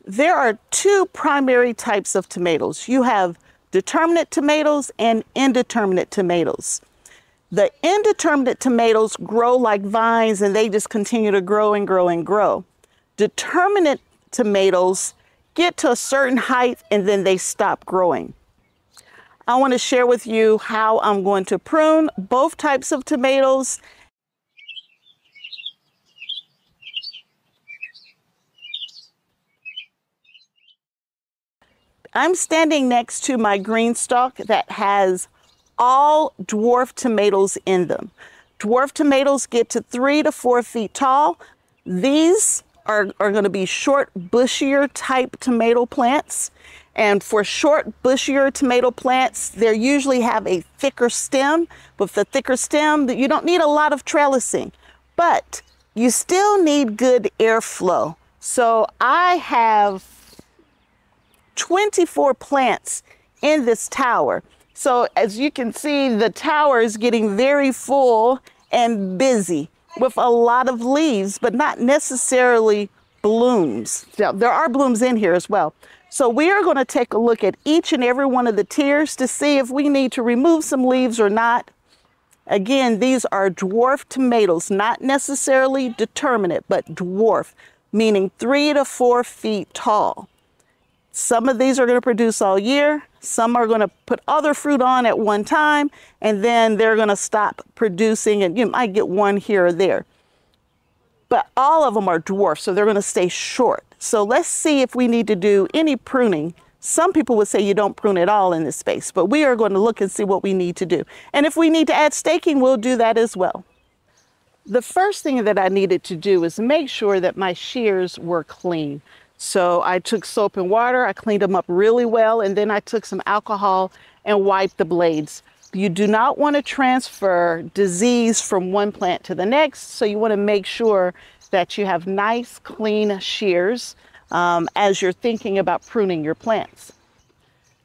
There are two primary types of tomatoes. You have determinate tomatoes and indeterminate tomatoes. The indeterminate tomatoes grow like vines and they just continue to grow and grow and grow. Determinate tomatoes get to a certain height and then they stop growing. I want to share with you how I'm going to prune both types of tomatoes. I'm standing next to my GreenStalk that has all dwarf tomatoes in them. Dwarf tomatoes get to 3 to 4 feet tall. These are going to be short, bushier type tomato plants. And for short, bushier tomato plants, they usually have a thicker stem. With the thicker stem, you don't need a lot of trellising, but you still need good airflow. So I have 24 plants in this tower. So as you can see, the tower is getting very full and busy with a lot of leaves, but not necessarily blooms. Now, there are blooms in here as well. So we are going to take a look at each and every one of the tiers to see if we need to remove some leaves or not. Again, these are dwarf tomatoes, not necessarily determinate, but dwarf, meaning 3 to 4 feet tall. Some of these are going to produce all year. Some are going to put other fruit on at one time, and then they're going to stop producing, and you might get one here or there. But all of them are dwarf, so they're going to stay short. So let's see if we need to do any pruning. Some people would say you don't prune at all in this space, but we are going to look and see what we need to do. And if we need to add staking, we'll do that as well. The first thing that I needed to do is make sure that my shears were clean. So I took soap and water, I cleaned them up really well, and then I took some alcohol and wiped the blades. You do not want to transfer disease from one plant to the next, so you want to make sure that you have nice, clean shears as you're thinking about pruning your plants.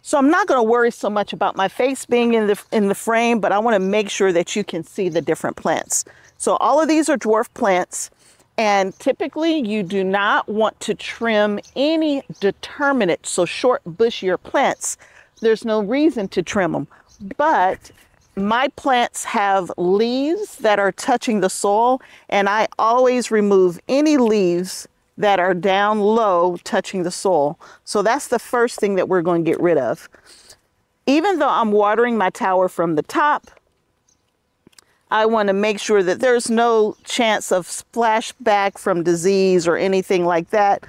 So I'm not going to worry so much about my face being in the frame, but I want to make sure that you can see the different plants. So all of these are dwarf plants. And typically you do not want to trim any determinate, so short, bushier plants. There's no reason to trim them. But my plants have leaves that are touching the soil, and I always remove any leaves that are down low touching the soil. So that's the first thing that we're going to get rid of. Even though I'm watering my tower from the top, I want to make sure that there's no chance of splashback from disease or anything like that,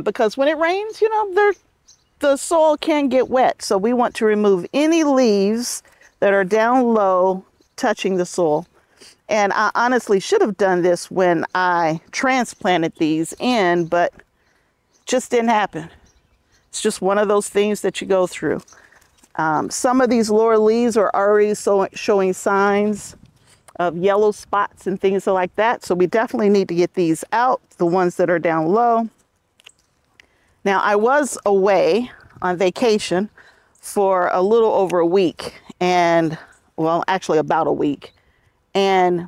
because when it rains, you know, the soil can get wet. So we want to remove any leaves that are down low touching the soil. And I honestly should have done this when I transplanted these in, but just didn't happen. It's just one of those things that you go through. Some of these lower leaves are already showing signs of yellow spots and things like that. So we definitely need to get these out, the ones that are down low. Now I was away on vacation for a little over a week, and well, actually about a week. And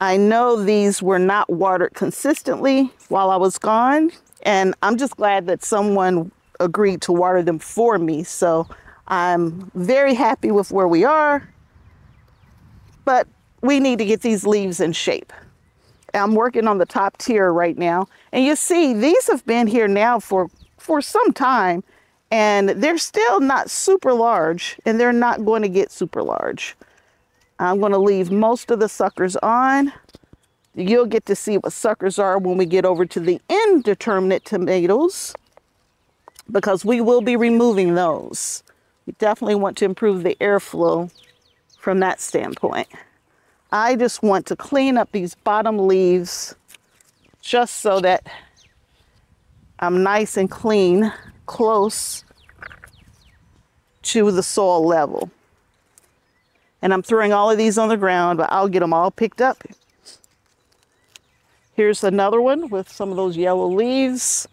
I know these were not watered consistently while I was gone. And I'm just glad that someone agreed to water them for me. So I'm very happy with where we are. But we need to get these leaves in shape. I'm working on the top tier right now. And you see, these have been here now for some time, and they're still not super large, and they're not going to get super large. I'm going to leave most of the suckers on. You'll get to see what suckers are when we get over to the indeterminate tomatoes, because we will be removing those. We definitely want to improve the airflow from that standpoint. I just want to clean up these bottom leaves just so that I'm nice and clean, close to the soil level. And I'm throwing all of these on the ground, but I'll get them all picked up. Here's another one with some of those yellow leaves.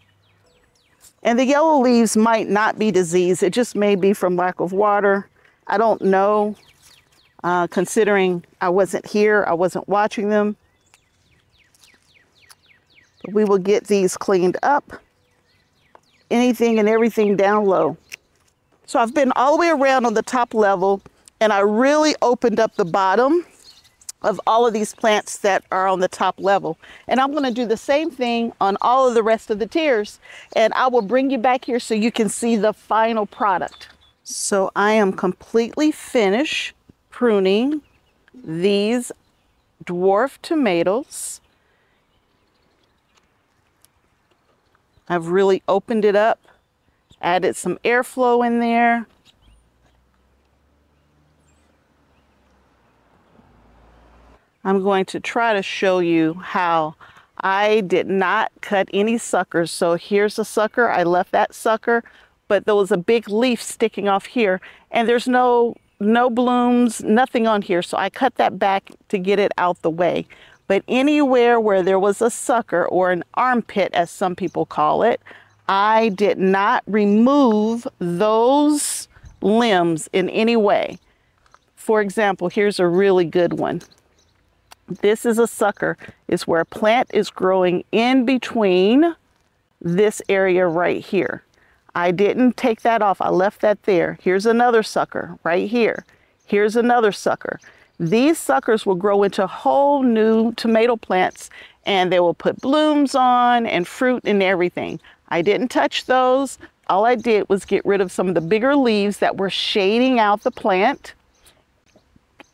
And the yellow leaves might not be disease. It just may be from lack of water. I don't know. Considering I wasn't here, I wasn't watching them. But we will get these cleaned up. anything and everything down low. So I've been all the way around on the top level, and I really opened up the bottom of all of these plants that are on the top level. And I'm gonna do the same thing on all of the rest of the tiers. And I will bring you back here so you can see the final product. So I am completely finished pruning these dwarf tomatoes. I've really opened it up, added some airflow in there. I'm going to try to show you how I did not cut any suckers. So here's a sucker, I left that sucker, but there was a big leaf sticking off here, and there's no blooms, nothing on here. So I cut that back to get it out the way. But anywhere where there was a sucker, or an armpit as some people call it, I did not remove those limbs in any way. For example, here's a really good one. This is a sucker. It's where a plant is growing in between this area right here. I didn't take that off. I left that there. Here's another sucker right here. Here's another sucker. These suckers will grow into whole new tomato plants, and they will put blooms on and fruit and everything. I didn't touch those. All I did was get rid of some of the bigger leaves that were shading out the plant.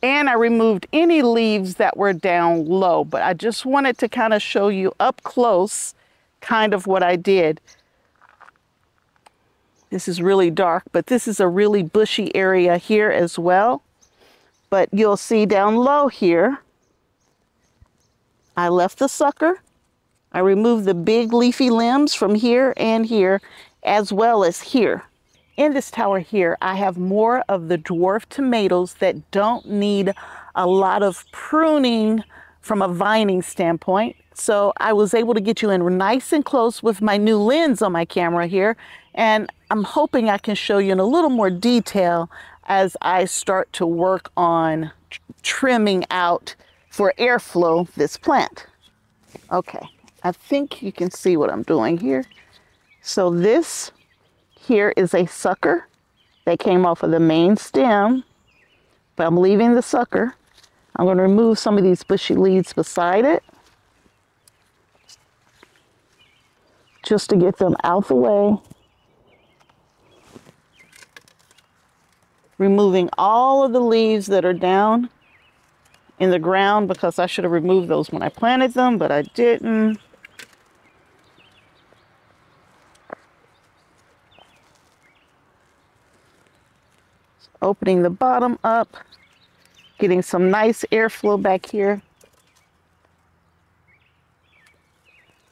And I removed any leaves that were down low, but I just wanted to kind of show you up close kind of what I did. This is really dark, but this is a really bushy area here as well. But you'll see down low here, I left the sucker. I removed the big leafy limbs from here and here, as well as here. In this tower here, I have more of the dwarf tomatoes that don't need a lot of pruning from a vining standpoint. So I was able to get you in nice and close with my new lens on my camera here. And I'm hoping I can show you in a little more detail as I start to work on trimming out for airflow this plant. Okay, I think you can see what I'm doing here. So this here is a sucker that came off of the main stem, but I'm leaving the sucker. I'm going to remove some of these bushy leaves beside it, just to get them out the way. Removing all of the leaves that are down in the ground, because I should have removed those when I planted them, but I didn't. Opening the bottom up, getting some nice airflow back here.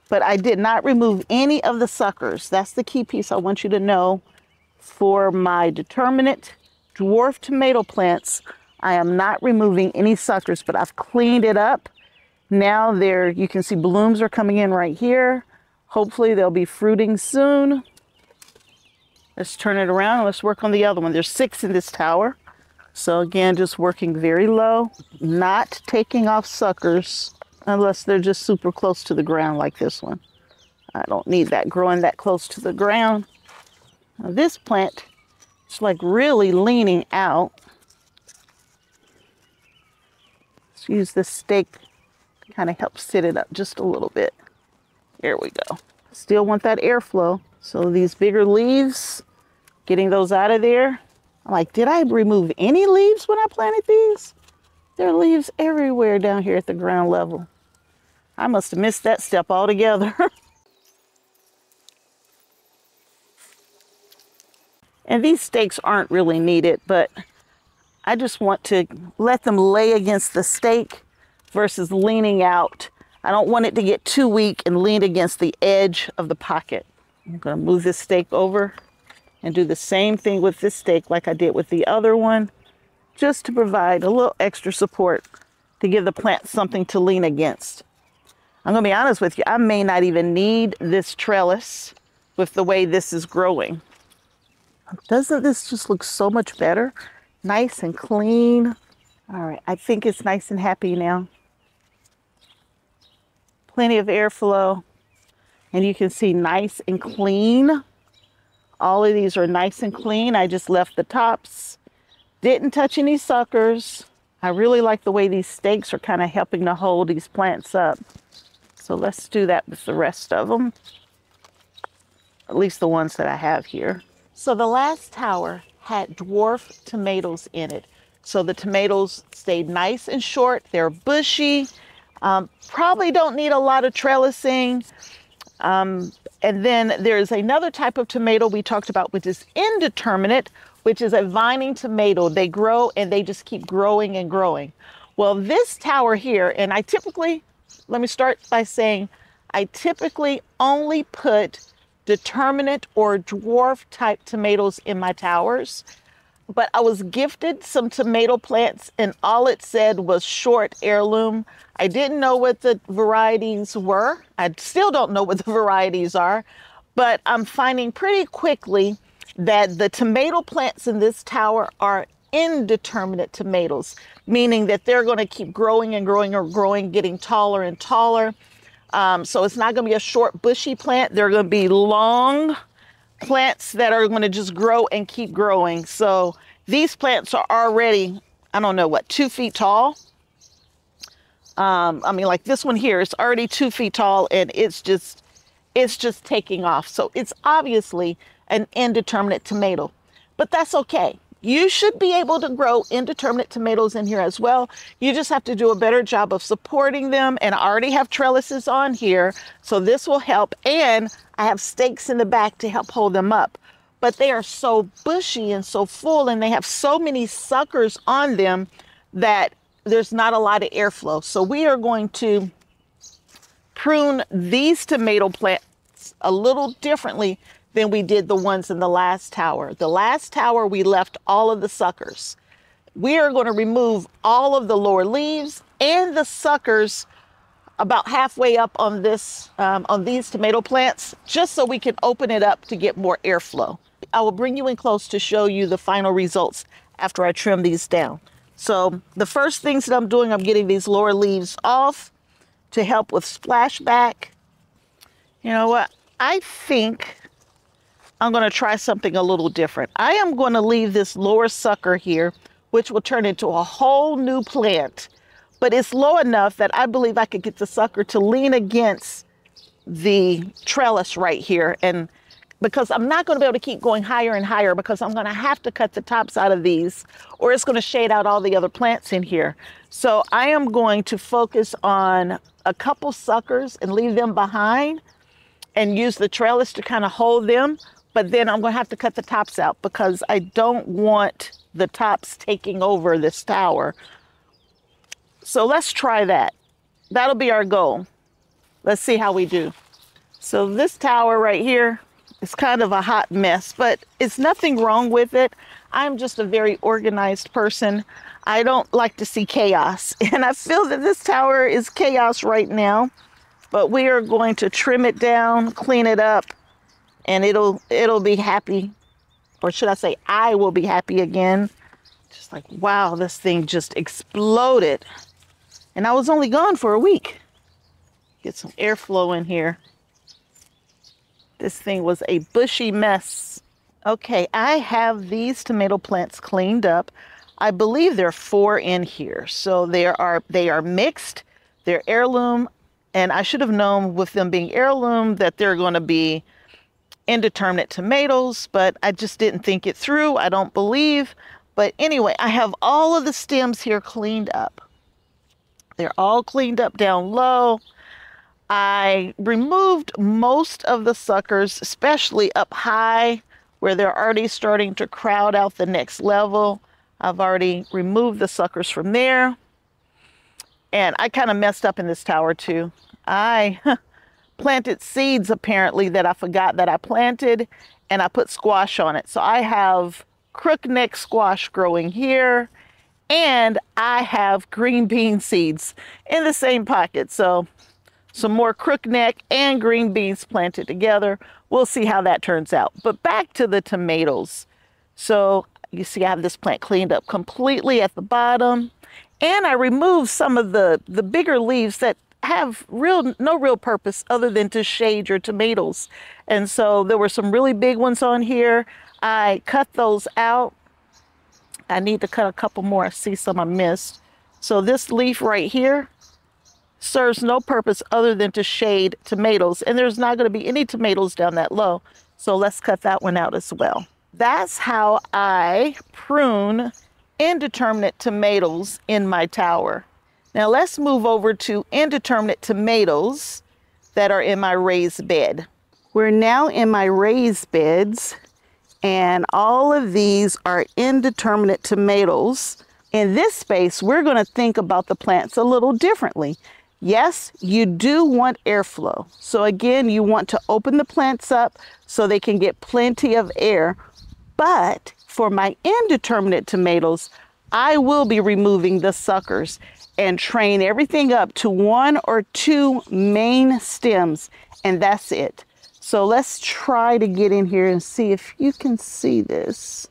But I did not remove any of the suckers. That's the key piece I want you to know. For my determinate dwarf tomato plants, I am not removing any suckers, but I've cleaned it up. Now there, you can see blooms are coming in right here. Hopefully they'll be fruiting soon. Let's turn it around and let's work on the other one. There's 6 in this tower. So again, just working very low, not taking off suckers unless they're just super close to the ground like this one. I don't need that growing that close to the ground. Now this plant is like really leaning out. Let's use this stake to kind of help sit it up just a little bit. There we go. Still want that airflow. So these bigger leaves, getting those out of there. I'm like, did I remove any leaves when I planted these? There are leaves everywhere down here at the ground level. I must have missed that step altogether. And these stakes aren't really needed, but I just want to let them lay against the stake versus leaning out. I don't want it to get too weak and lean against the edge of the pocket. I'm going to move this stake over and do the same thing with this stake like I did with the other one, just to provide a little extra support to give the plant something to lean against. I'm going to be honest with you, I may not even need this trellis with the way this is growing. Doesn't this just look so much better? Nice and clean. All right, I think it's nice and happy now. Plenty of airflow. And you can see nice and clean All of these are nice and clean. I just left the tops. Didn't touch any suckers. I really like the way these stakes are kind of helping to hold these plants up. So let's do that with the rest of them. At least the ones that I have here. So the last tower had dwarf tomatoes in it. So the tomatoes stayed nice and short. They're bushy. Probably don't need a lot of trellising. And then there's another type of tomato we talked about, which is indeterminate, which is a vining tomato. They grow and they just keep growing and growing. Well, this tower here, and I typically, let me start by saying, I typically only put determinate or dwarf type tomatoes in my towers. But I was gifted some tomato plants and all it said was short heirloom. I didn't know what the varieties were. I still don't know what the varieties are, but I'm finding pretty quickly that the tomato plants in this tower are indeterminate tomatoes, meaning that they're going to keep growing and growing or growing, getting taller and taller. So it's not going to be a short bushy plant. They're going to be long plants that are going to just grow and keep growing. So these plants are already, I don't know what, 2 feet tall. I mean, like this one here, it's already 2 feet tall and it's just taking off. So it's obviously an indeterminate tomato, but that's okay. You should be able to grow indeterminate tomatoes in here as well. You just have to do a better job of supporting them. And I already have trellises on here, so this will help. And I have stakes in the back to help hold them up. But they are so bushy and so full, and they have so many suckers on them that there's not a lot of airflow. So we are going to prune these tomato plants a little differently than we did the ones in the last tower. The last tower, we left all of the suckers. We are going to remove all of the lower leaves and the suckers about halfway up on this, on these tomato plants, just so we can open it up to get more airflow. I will bring you in close to show you the final results after I trim these down. So the first things that I'm doing, I'm getting these lower leaves off to help with splashback. You know what? I think I'm going to try something a little different. I am going to leave this lower sucker here, which will turn into a whole new plant. But it's low enough that I believe I could get the sucker to lean against the trellis right here. And because I'm not going to be able to keep going higher and higher, because I'm going to have to cut the tops out of these, or it's going to shade out all the other plants in here. So I am going to focus on a couple suckers and leave them behind and use the trellis to kind of hold them. But then I'm going to have to cut the tops out because I don't want the tops taking over this tower. So let's try that. That'll be our goal. Let's see how we do. So this tower right here is kind of a hot mess, but it's nothing wrong with it. I'm just a very organized person. I don't like to see chaos. And I feel that this tower is chaos right now, but we are going to trim it down, clean it up, and it'll be happy. Or should I say, I will be happy again. Just like, wow, this thing just exploded. And I was only gone for a week. Get some airflow in here. This thing was a bushy mess. Okay, I have these tomato plants cleaned up. I believe there are 4 in here. So they are mixed, they're heirloom, and I should have known with them being heirloom that they're going to be indeterminate tomatoes, but I just didn't think it through. I don't believe. But anyway, I have all of the stems here cleaned up. They're all cleaned up down low. I removed most of the suckers, especially up high where they're already starting to crowd out the next level. I've already removed the suckers from there. And I kind of messed up in this tower too. I planted seeds apparently that I forgot that I planted, and I put squash on it. So I have crookneck squash growing here, and I have green bean seeds in the same pocket. So some more crookneck and green beans planted together. We'll see how that turns out. But back to the tomatoes. So you see I have this plant cleaned up completely at the bottom, and I removed some of the bigger leaves that have no real purpose other than to shade your tomatoes. And so there were some really big ones on here. I cut those out. I need to cut a couple more. I see some I missed. So this leaf right here serves no purpose other than to shade tomatoes. And there's not going to be any tomatoes down that low. So let's cut that one out as well. That's how I prune indeterminate tomatoes in my tower. Now let's move over to indeterminate tomatoes that are in my raised bed. We're now in my raised beds, and all of these are indeterminate tomatoes. In this space, we're going to think about the plants a little differently. Yes, you do want airflow. So again, you want to open the plants up so they can get plenty of air. But for my indeterminate tomatoes, I will be removing the suckers and train everything up to 1 or 2 main stems, and that's it. So let's try to get in here and see if you can see this.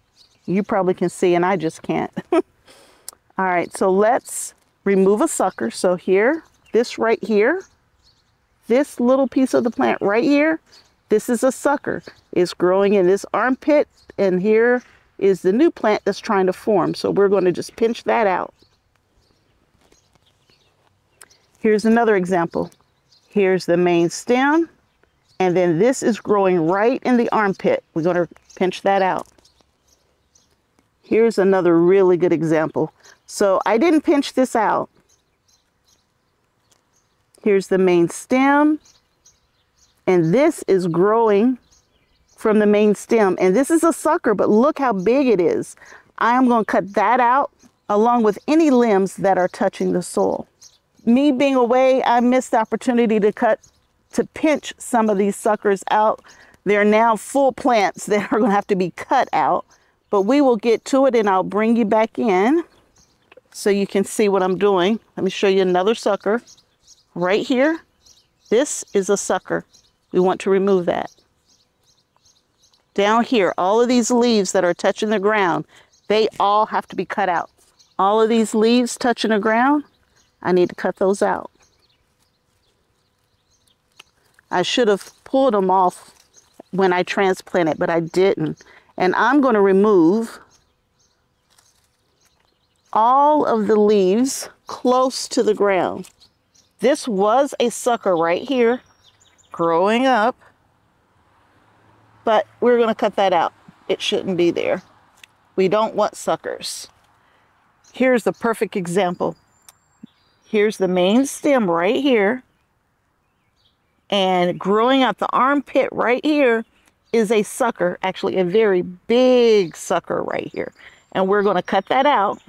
You probably can see, and I just can't. All right, so let's remove a sucker. So here, this right here, this little piece of the plant right here, this is a sucker. It's growing in this armpit, and here is the new plant that's trying to form. So we're going to just pinch that out. Here's another example. Here's the main stem, and then this is growing right in the armpit. We're going to pinch that out. Here's another really good example. So I didn't pinch this out. Here's the main stem, and this is growing from the main stem, and this is a sucker, but look how big it is. I am going to cut that out along with any limbs that are touching the soil. Me being away, I missed the opportunity to pinch some of these suckers out. They're now full plants that are going to have to be cut out, but we will get to it, and I'll bring you back in so you can see what I'm doing. Let me show you another sucker right here. This is a sucker. We want to remove that. Down here, all of these leaves that are touching the ground, they all have to be cut out. All of these leaves touching the ground, I need to cut those out. I should have pulled them off when I transplanted, but I didn't. And I'm going to remove all of the leaves close to the ground. This was a sucker right here growing up, but we're going to cut that out. It shouldn't be there. We don't want suckers. Here's the perfect example. Here's the main stem right here, and growing out the armpit right here is a sucker, actually a very big sucker right here. And we're going to cut that out.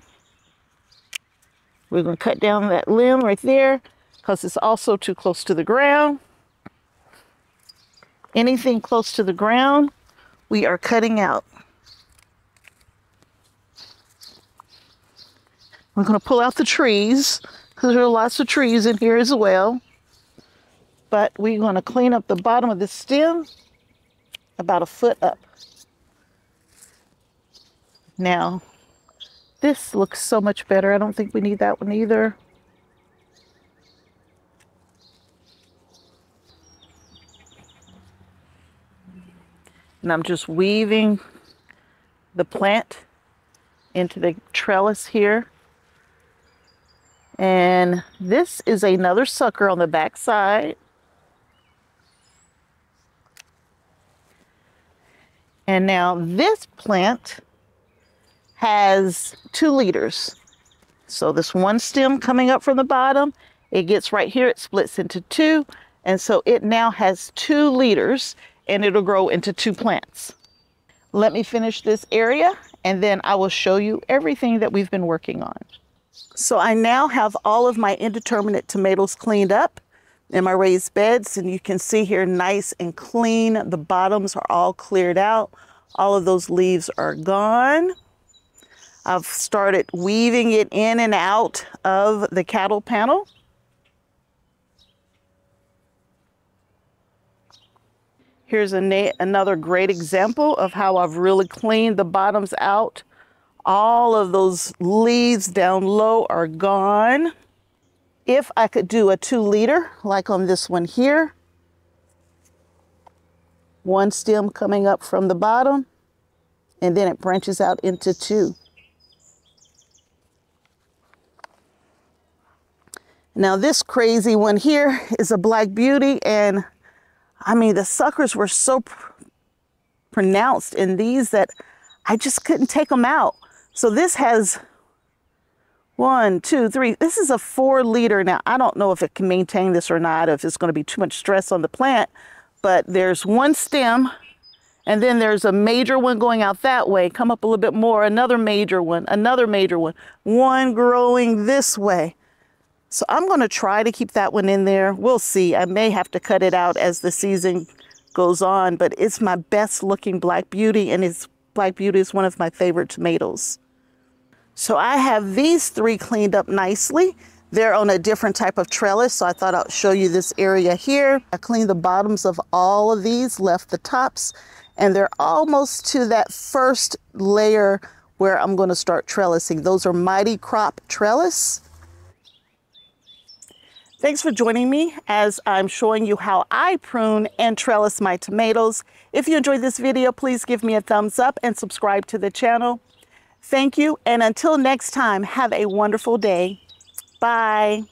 We're going to cut down that limb right there because it's also too close to the ground. Anything close to the ground, we are cutting out. We're going to pull out the trees because there are lots of trees in here as well. But we're going to clean up the bottom of the stem about 1 foot up. Now, this looks so much better. I don't think we need that one either. And I'm just weaving the plant into the trellis here. And this is another sucker on the back side. And now this plant has 2 leaders. So this one stem coming up from the bottom, it gets right here, it splits into 2. And so it now has 2 leaders, and it'll grow into 2 plants. Let me finish this area, and then I will show you everything that we've been working on. So I now have all of my indeterminate tomatoes cleaned up in my raised beds, and you can see here nice and clean. The bottoms are all cleared out. All of those leaves are gone. I've started weaving it in and out of the cattle panel. Here's another great example of how I've really cleaned the bottoms out. All of those leaves down low are gone. if I could do a 2-liter, like on this one here, one stem coming up from the bottom, and then it branches out into 2. Now this crazy one here is a Black Beauty, and I mean, the suckers were so pronounced in these that I just couldn't take them out. So this has 1, 2, 3. This is a 4-liter. Now, I don't know if it can maintain this or not, if it's going to be too much stress on the plant, but there's one stem, and then there's a major one going out that way. Come up a little bit more, another major one, one growing this way. So I'm going to try to keep that one in there. We'll see. I may have to cut it out as the season goes on, but it's my best looking Black Beauty, and Black Beauty is one of my favorite tomatoes. So I have these 3 cleaned up nicely. They're on a different type of trellis, so I thought I'd show you this area here. I cleaned the bottoms of all of these, left the tops, and they're almost to that first layer where I'm going to start trellising. Those are Mighty Crop trellis. Thanks for joining me as I'm showing you how I prune and trellis my tomatoes. If you enjoyed this video, please give me a thumbs up and subscribe to the channel. Thank you, and until next time, have a wonderful day. Bye.